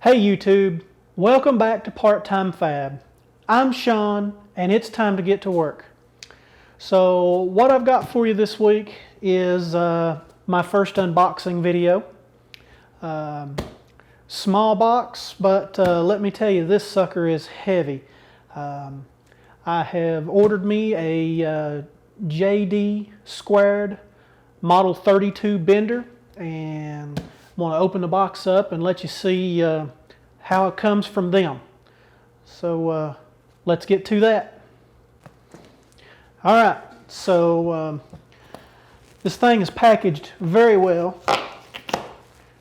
Hey YouTube, welcome back to Part-Time Fab. I'm Sean and it's time to get to work. So what I've got for you this week is my first unboxing video. Small box, but let me tell you, this sucker is heavy. I have ordered me a JD2 Model 32 bender, and I want to open the box up and let you see how it comes from them. So let's get to that. Alright, so this thing is packaged very well.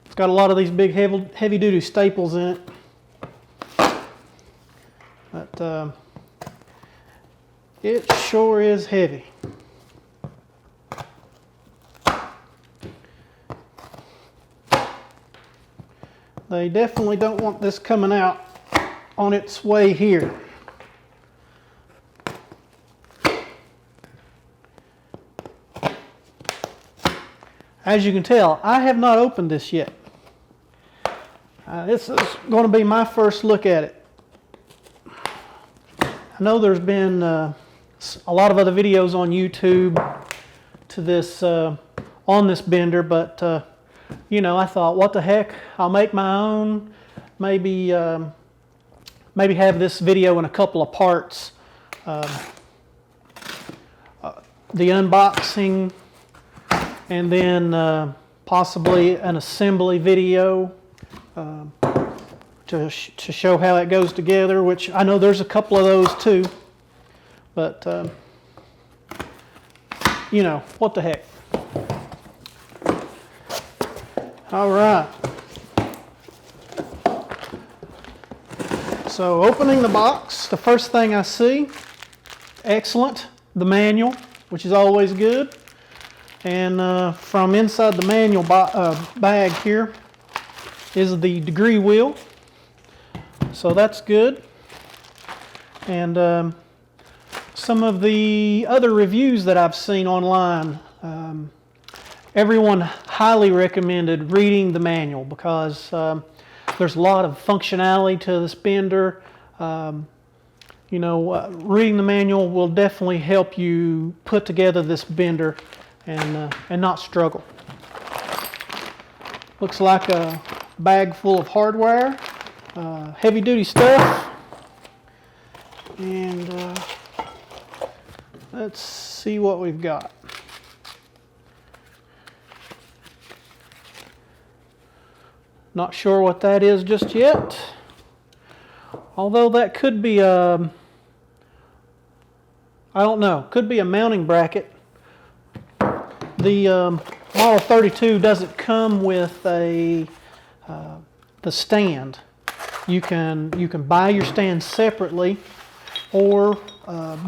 It's got a lot of these big heavy duty staples in it. But it sure is heavy. They definitely don't want this coming out on its way here. As you can tell, I have not opened this yet. This is going to be my first look at it. I know there's been a lot of other videos on YouTube to this on this bender, but you know, I thought, what the heck? I'll make my own. Maybe maybe have this video in a couple of parts. The unboxing, and then possibly an assembly video to show how it goes together, which I know there's a couple of those too. But you know, what the heck. All right. So opening the box, the first thing I see, excellent, the manual, which is always good. And from inside the manual bag here is the degree wheel. So that's good. And some of the other reviews that I've seen online, everyone highly recommended reading the manual because there's a lot of functionality to this bender. You know, reading the manual will definitely help you put together this bender and not struggle. Looks like a bag full of hardware, heavy duty stuff, and let's see what we've got. Not sure what that is just yet, although that could be a, I don't know, could be a mounting bracket. The Model 32 doesn't come with a the stand. You can buy your stand separately, or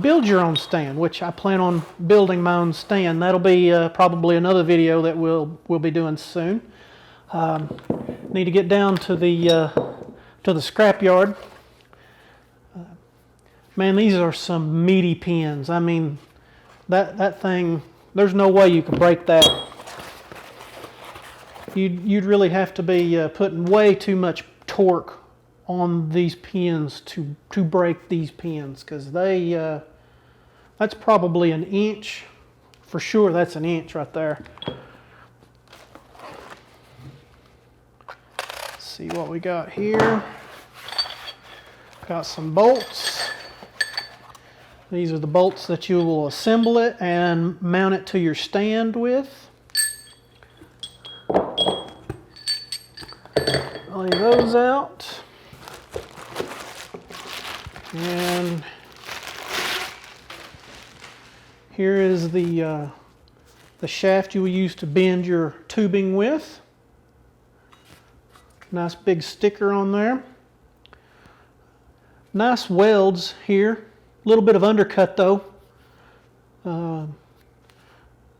build your own stand, which I plan on building my own stand. That'll be probably another video that we'll be doing soon. Need to get down to the scrapyard. Man, these are some meaty pins. I mean, that thing, there's no way you can break that. You'd really have to be putting way too much torque on these pins to break these pins, because they that's probably an inch for sure. That's an inch right there. See what we got here. Got some bolts. These are the bolts that you will assemble it and mount it to your stand with. Lay those out. And here is the shaft you will use to bend your tubing with. Nice big sticker on there. Nice welds here. A little bit of undercut though.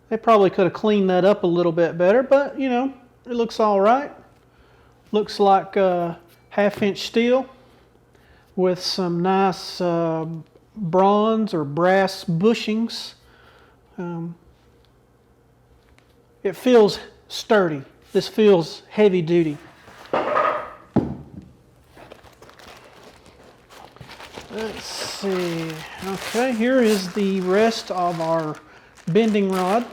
They probably could have cleaned that up a little bit better, but you know, it looks all right. Looks like 1/2-inch steel with some nice bronze or brass bushings. It feels sturdy. This feels heavy duty. Let's see. Okay, here is the rest of our bending rod.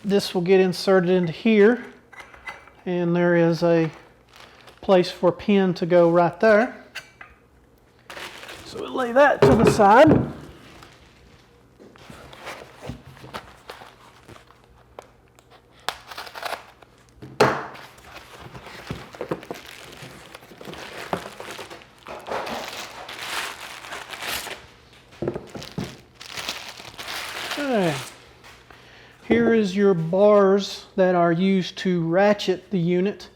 This will get inserted into here, and there is a place for a pin to go right there. So we'll lay that to the side. Okay. Here is your bars that are used to ratchet the unit.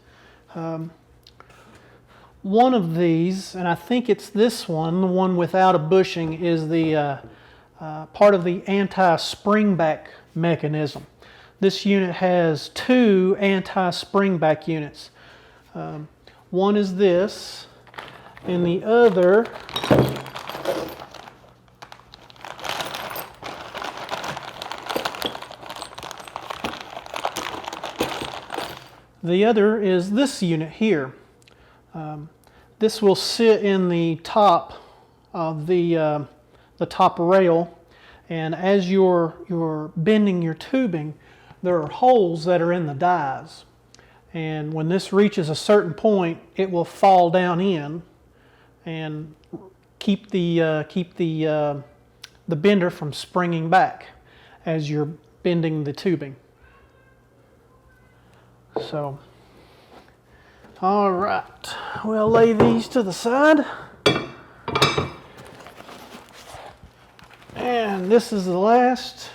One of these, and I think it's this one, the one without a bushing, is the part of the anti-spring back mechanism. This unit has two anti-spring back units. One is this, and the other is this unit here. This will sit in the top of the top rail, and as you're bending your tubing, there are holes that are in the dies, and when this reaches a certain point, it will fall down in and keep the bender from springing back as you're bending the tubing. So, all right, we'll lay these to the side. And this is the last.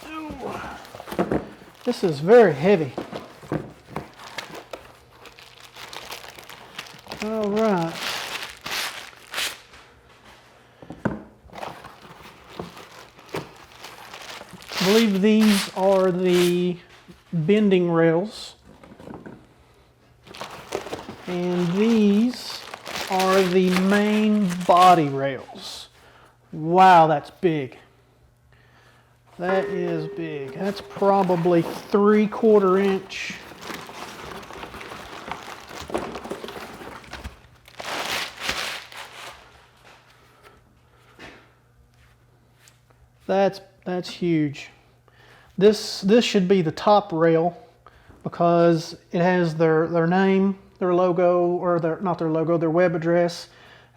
Oh, this is very heavy. All right. I believe these are the bending rails, and these are the main body rails. Wow, that's big. That is big. That's probably 3/4 inch. That's huge. This should be the top rail because it has their name, their logo, or not their logo, their web address,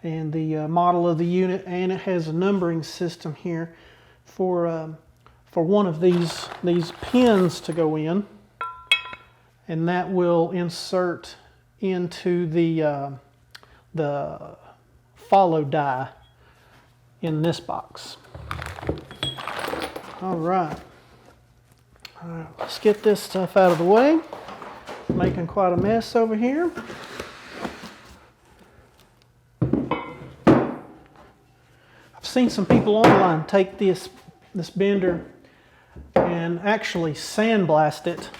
and the model of the unit, and it has a numbering system here for one of these pins to go in, and that will insert into the follow die in this box. All right, let's get this stuff out of the way. Making quite a mess over here. I've seen some people online take this bender and actually sandblast it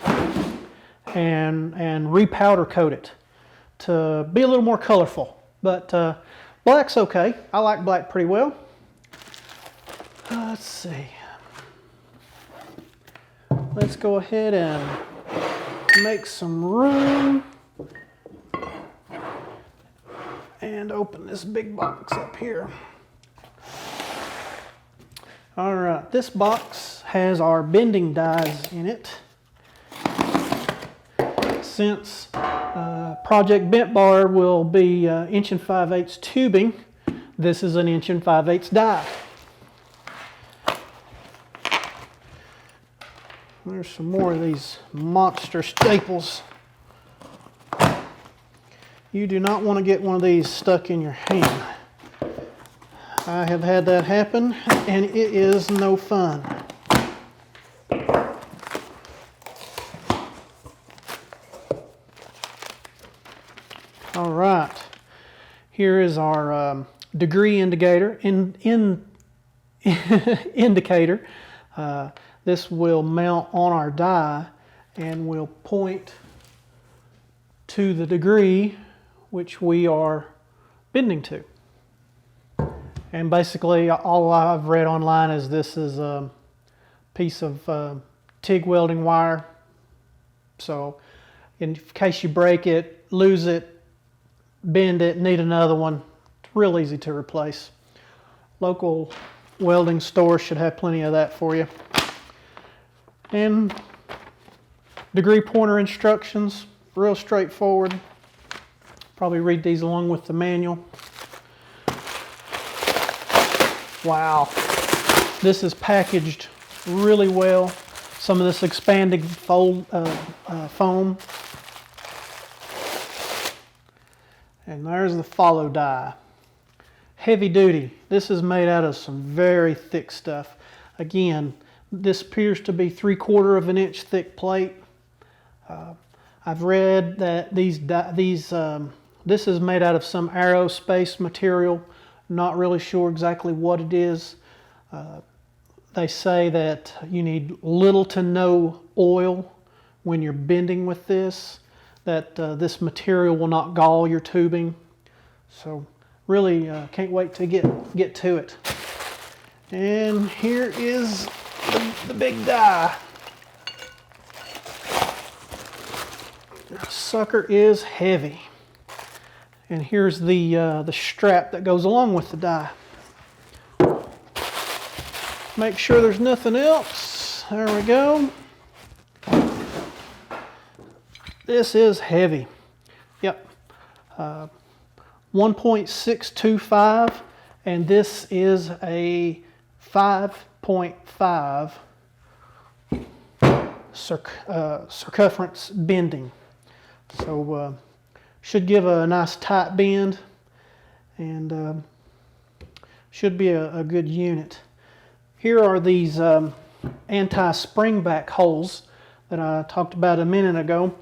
and repowder coat it to be a little more colorful. But black's okay. I like black pretty well. Let's see. Let's go ahead and make some room and open this big box up here. All right, this box has our bending dies in it. Since Project Bent Bar will be 1 5/8" tubing, this is an 1 5/8" die. There's some more of these monster staples. You do not want to get one of these stuck in your hand. I have had that happen, and it is no fun. All right, here is our degree indicator. Indicator. This will mount on our die and will point to the degree which we are bending to. And basically all I've read online is this is a piece of TIG welding wire So in case you break it, lose it, bend it, need another one, it's real easy to replace. Local welding store should have plenty of that for you. And degree pointer instructions, real straightforward. Probably read these along with the manual. Wow, this is packaged really well. Some of this expanding foam. And there's the follow die. Heavy duty. This is made out of some very thick stuff. Again, this appears to be 3/4 of an inch thick plate. I've read that this is made out of some aerospace material. Not really sure exactly what it is. They say that you need little to no oil when you're bending with this, that this material will not gall your tubing. So really can't wait to get to it. And here is the big die. This sucker is heavy. And here's the strap that goes along with the die. Make sure there's nothing else. There we go. This is heavy. Yep. 1.625, and this is a 5.5 circumference bending. So should give a nice tight bend, and should be a good unit. Here are these anti-spring back holes that I talked about a minute ago.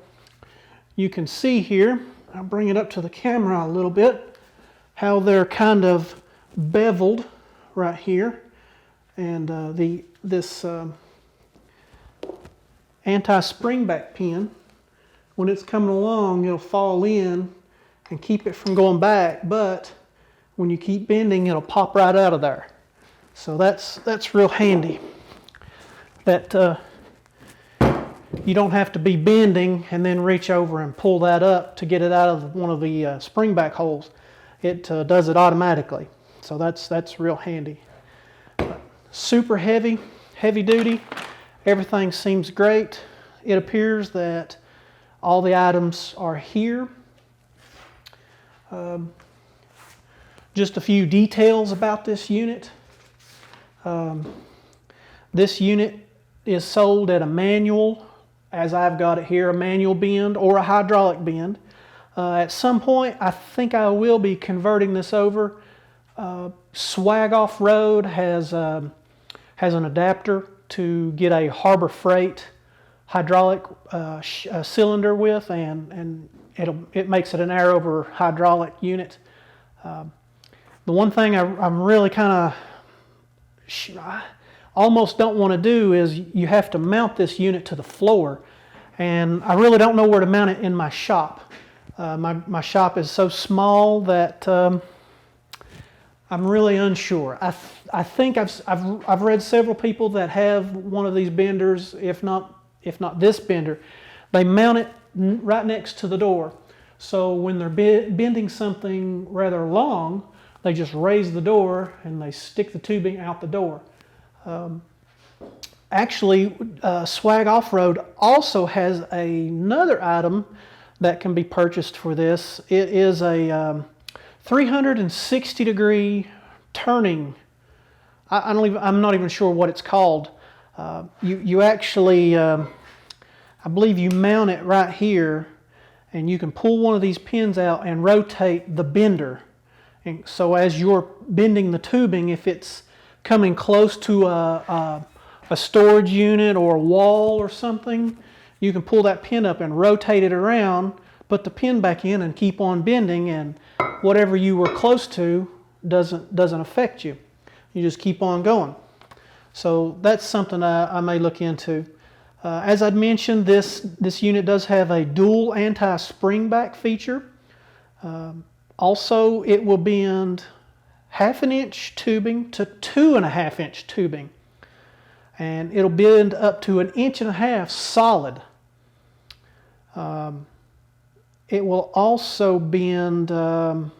You can see here, I'll bring it up to the camera a little bit, how they're kind of beveled right here. And this anti-spring back pin, when it's coming along, it'll fall in and keep it from going back, but when you keep bending, it'll pop right out of there. So that's real handy. That you don't have to be bending and then reach over and pull that up to get it out of one of the spring back holes. It does it automatically. So that's real handy. Super heavy, heavy duty. Everything seems great. It appears that all the items are here. Just a few details about this unit. This unit is sold at a manual, as I've got it here, a manual bend or a hydraulic bend. At some point, I think I will be converting this over. Swag Off-Road has an adapter to get a Harbor Freight hydraulic cylinder with, and it makes it an air over hydraulic unit. The one thing I'm really kind of almost don't want to do is you have to mount this unit to the floor, and I really don't know where to mount it in my shop. My shop is so small that I'm really unsure. I think I've read several people that have one of these benders, if not this bender. They mount it right next to the door, so when they're bending something rather long, they just raise the door and they stick the tubing out the door. Actually, Swag Off-Road also has another item that can be purchased for this. It is a 360 degree turning. I'm not even sure what it's called. You actually, I believe you mount it right here, and you can pull one of these pins out and rotate the bender. And so as you're bending the tubing, if it's coming close to a storage unit or a wall or something, you can pull that pin up and rotate it around, put the pin back in, and keep on bending, and whatever you were close to doesn't affect you. You just keep on going. So that's something I may look into. As I'd mentioned, this unit does have a dual anti-spring back feature. Also, it will bend 1/2 inch tubing to 2.5 inch tubing, and it'll bend up to 1.5 inches solid. It will also bend up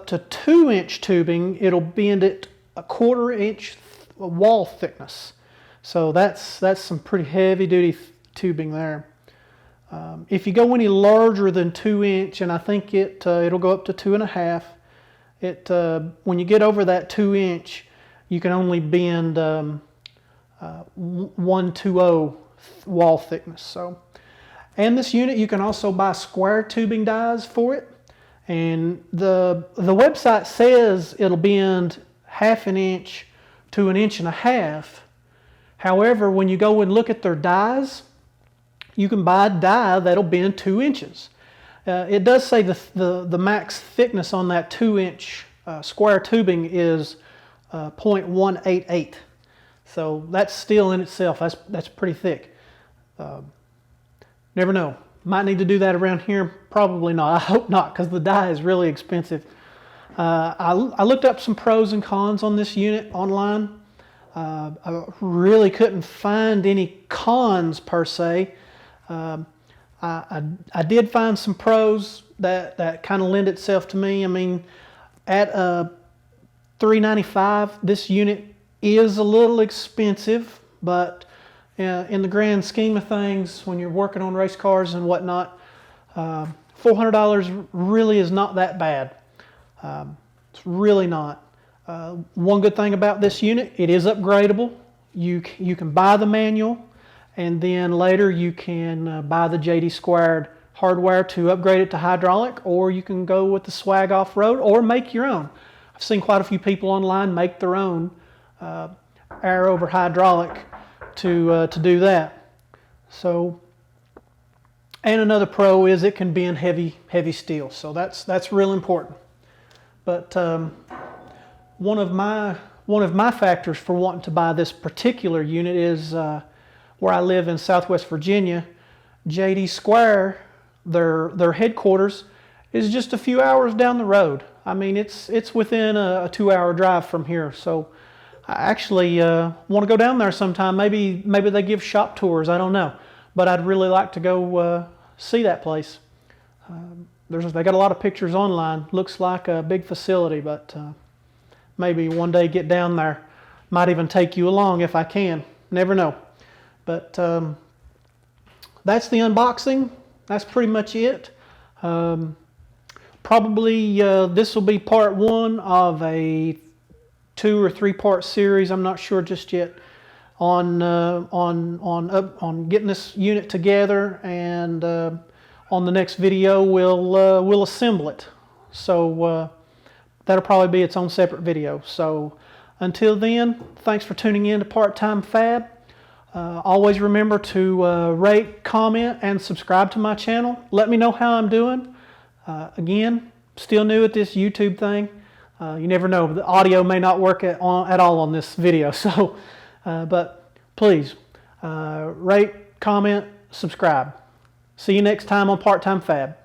to 2-inch tubing. It'll bend it a 1/4 inch wall thickness. So that's some pretty heavy duty tubing there. If you go any larger than 2-inch, and I think it'll go up to 2.5. When you get over that 2-inch, you can only bend 1/2 wall thickness. So, and this unit you can also buy square tubing dies for it. And the website says it'll bend 1/2 inch to 1.5 inches. However, when you go and look at their dies, you can buy a die that'll bend 2 inches. It does say the max thickness on that 2-inch square tubing is 0.188. So that's still in itself, that's pretty thick. Never know. Might need to do that around here. Probably not. I hope not, because the die is really expensive. I looked up some pros and cons on this unit online. I really couldn't find any cons per se. I did find some pros that kind of lend itself to me. I mean, at $395, this unit is a little expensive, but in the grand scheme of things, when you're working on race cars and whatnot, $400 really is not that bad. It's really not. One good thing about this unit, it is upgradable. You can buy the manual, and then later you can buy the JD2 hardware to upgrade it to hydraulic, or you can go with the swag off-road or make your own. I've seen quite a few people online make their own air over hydraulic to do that. So, and another pro is it can bend heavy steel, so that's real important. But one of my factors for wanting to buy this particular unit is where I live in Southwest Virginia. JD2, their headquarters is just a few hours down the road. I mean, it's within a 2-hour drive from here. So I actually want to go down there sometime. Maybe they give shop tours. I don't know, but I'd really like to go see that place. They got a lot of pictures online. Looks like a big facility, but maybe one day get down there. Might even take you along if I can. Never know. But that's the unboxing. That's pretty much it. Probably this will be part 1 of a 2 or 3 part series. I'm not sure just yet on getting this unit together, and on the next video we'll assemble it. So that'll probably be its own separate video. So until then, thanks for tuning in to Part-Time Fab. Always remember to rate, comment, and subscribe to my channel. Let me know how I'm doing. Again, still new at this YouTube thing. You never know, the audio may not work at all on this video. So, but please rate, comment, subscribe. See you next time on Part-Time Fab.